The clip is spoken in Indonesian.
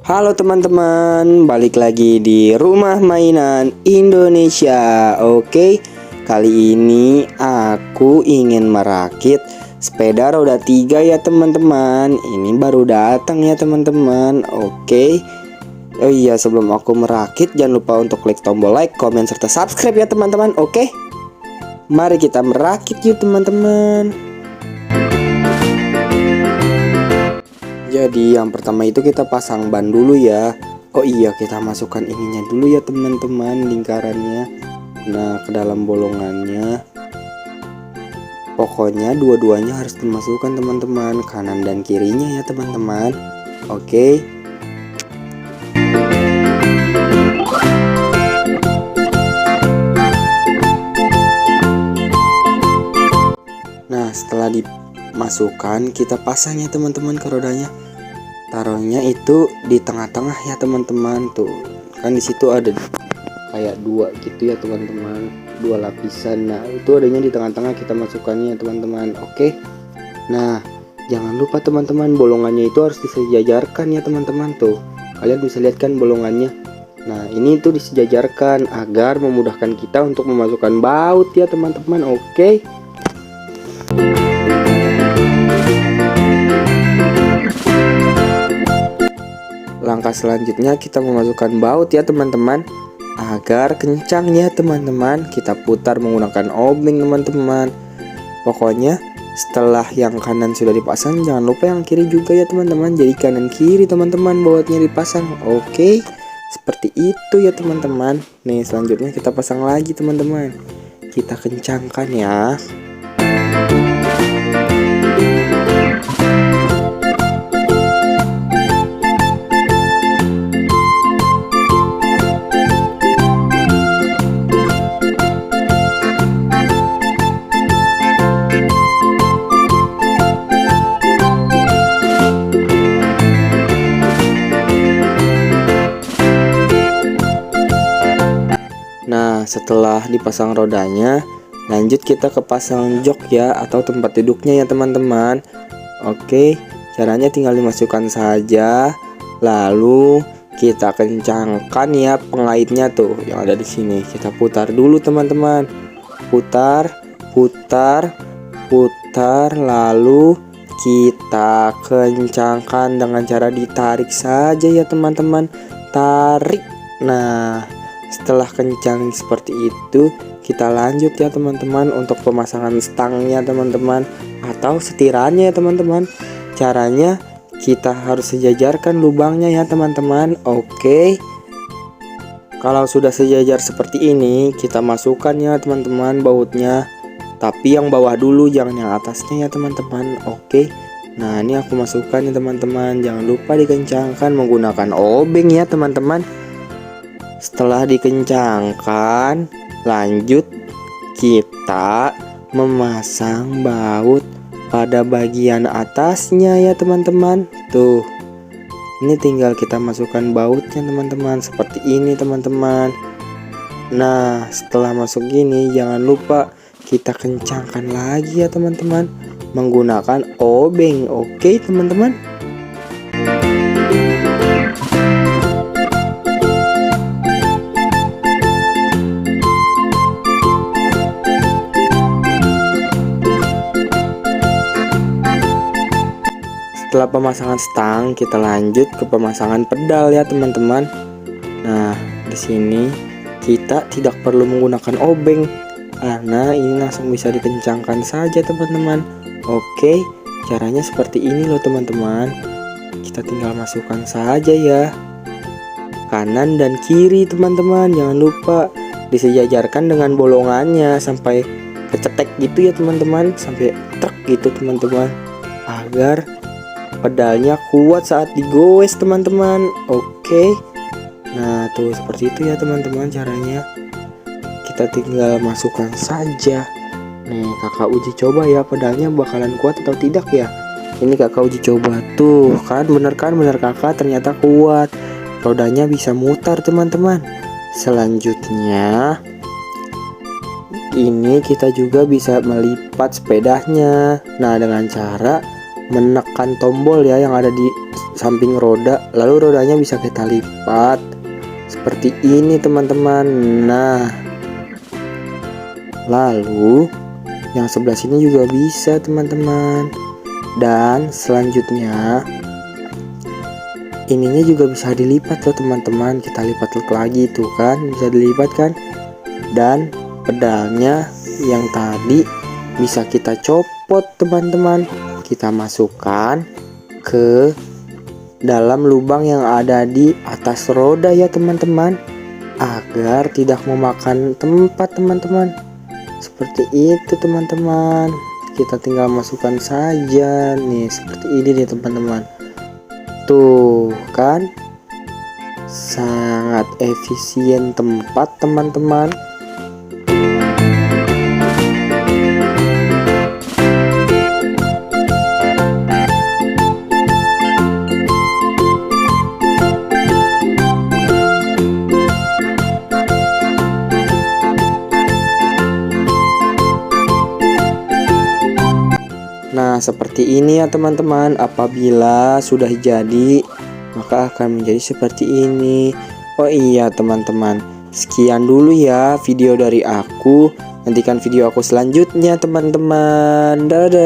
Halo teman-teman, balik lagi di Rumah Mainan Indonesia. Oke, kali ini aku ingin merakit sepeda roda 3 ya teman-teman. Ini baru datang ya teman-teman. Oke. Oh iya, sebelum aku merakit jangan lupa untuk klik tombol like, komen, serta subscribe ya teman-teman. Oke, mari kita merakit yuk teman-teman. Jadi yang pertama itu kita pasang ban dulu ya. Oh iya, kita masukkan ininya dulu ya teman-teman, lingkarannya. Nah, ke dalam bolongannya. Pokoknya dua-duanya harus dimasukkan teman-teman, kanan dan kirinya ya teman-teman. Oke. Nah, setelah dimasukkan, kita pasang ya teman-teman ke rodanya. Taruhnya itu di tengah-tengah ya teman-teman. Tuh kan di situ ada kayak dua gitu ya teman-teman, dua lapisan. Nah itu adanya di tengah-tengah, kita masukkannya ya teman-teman. Oke. Nah jangan lupa teman-teman, bolongannya itu harus disejajarkan ya teman-teman. Tuh kalian bisa lihat kan bolongannya. Nah ini tuh disejajarkan agar memudahkan kita untuk memasukkan baut ya teman-teman. Oke. Langkah selanjutnya kita memasukkan baut ya teman-teman, agar kencang ya teman-teman. Kita putar menggunakan obeng teman-teman. Pokoknya setelah yang kanan sudah dipasang, jangan lupa yang kiri juga ya teman-teman. Jadi kanan kiri teman-teman bautnya dipasang. Oke, seperti itu ya teman-teman. Nih selanjutnya kita pasang lagi teman-teman. Kita kencangkan ya. Nah setelah dipasang rodanya, lanjut kita ke pasang jok ya, atau tempat duduknya ya teman-teman. Oke, caranya tinggal dimasukkan saja, lalu kita kencangkan ya pengaitnya tuh yang ada di sini. Kita putar dulu teman-teman, putar, putar, putar, lalu kita kencangkan dengan cara ditarik saja ya teman-teman. Tarik. Nah setelah kencang seperti itu, kita lanjut ya teman-teman untuk pemasangan stangnya teman-teman, atau setirannya ya teman-teman. Caranya kita harus sejajarkan lubangnya ya teman-teman. Oke. Kalau sudah sejajar seperti ini, kita masukkan ya teman-teman bautnya. Tapi yang bawah dulu, jangan yang atasnya ya teman-teman. Oke. Nah ini aku masukkan ya teman-teman. Jangan lupa dikencangkan menggunakan obeng ya teman-teman. Setelah dikencangkan, lanjut kita memasang baut pada bagian atasnya ya teman-teman. Tuh, ini tinggal kita masukkan bautnya teman-teman, seperti ini teman-teman. Nah setelah masuk gini, jangan lupa kita kencangkan lagi ya teman-teman menggunakan obeng. Oke teman-teman. Setelah pemasangan stang, kita lanjut ke pemasangan pedal ya teman-teman. Nah di sini kita tidak perlu menggunakan obeng, karena ini langsung bisa dikencangkan saja teman-teman. Oke, caranya seperti ini loh teman-teman. Kita tinggal masukkan saja ya, kanan dan kiri teman-teman. Jangan lupa disejajarkan dengan bolongannya sampai kecetek gitu ya teman-teman, sampai truk gitu teman-teman, agar pedalnya kuat saat digoes teman-teman. Oke. Nah tuh seperti itu ya teman-teman caranya. Kita tinggal masukkan saja. Nih kakak uji coba ya, pedalnya bakalan kuat atau tidak ya. Ini kakak uji coba. Tuh kan bener kakak, ternyata kuat. Rodanya bisa mutar teman-teman. Selanjutnya ini kita juga bisa melipat sepedanya. Nah dengan cara menekan tombol ya yang ada di samping roda, lalu rodanya bisa kita lipat seperti ini teman-teman. Nah, lalu yang sebelah sini juga bisa teman-teman. Dan selanjutnya ininya juga bisa dilipat loh teman-teman. Kita lipat lagi tuh kan, bisa dilipat kan. Dan pedalnya yang tadi bisa kita copot teman-teman. Kita masukkan ke dalam lubang yang ada di atas roda ya teman-teman, agar tidak memakan tempat teman-teman. Seperti itu teman-teman. Kita tinggal masukkan saja nih, seperti ini nih teman-teman. Tuh kan, sangat efisien tempat teman-teman. Nah, seperti ini ya teman-teman. Apabila sudah jadi, maka akan menjadi seperti ini. Oh iya teman-teman, sekian dulu ya video dari aku. Nantikan video aku selanjutnya teman-teman. Dadah.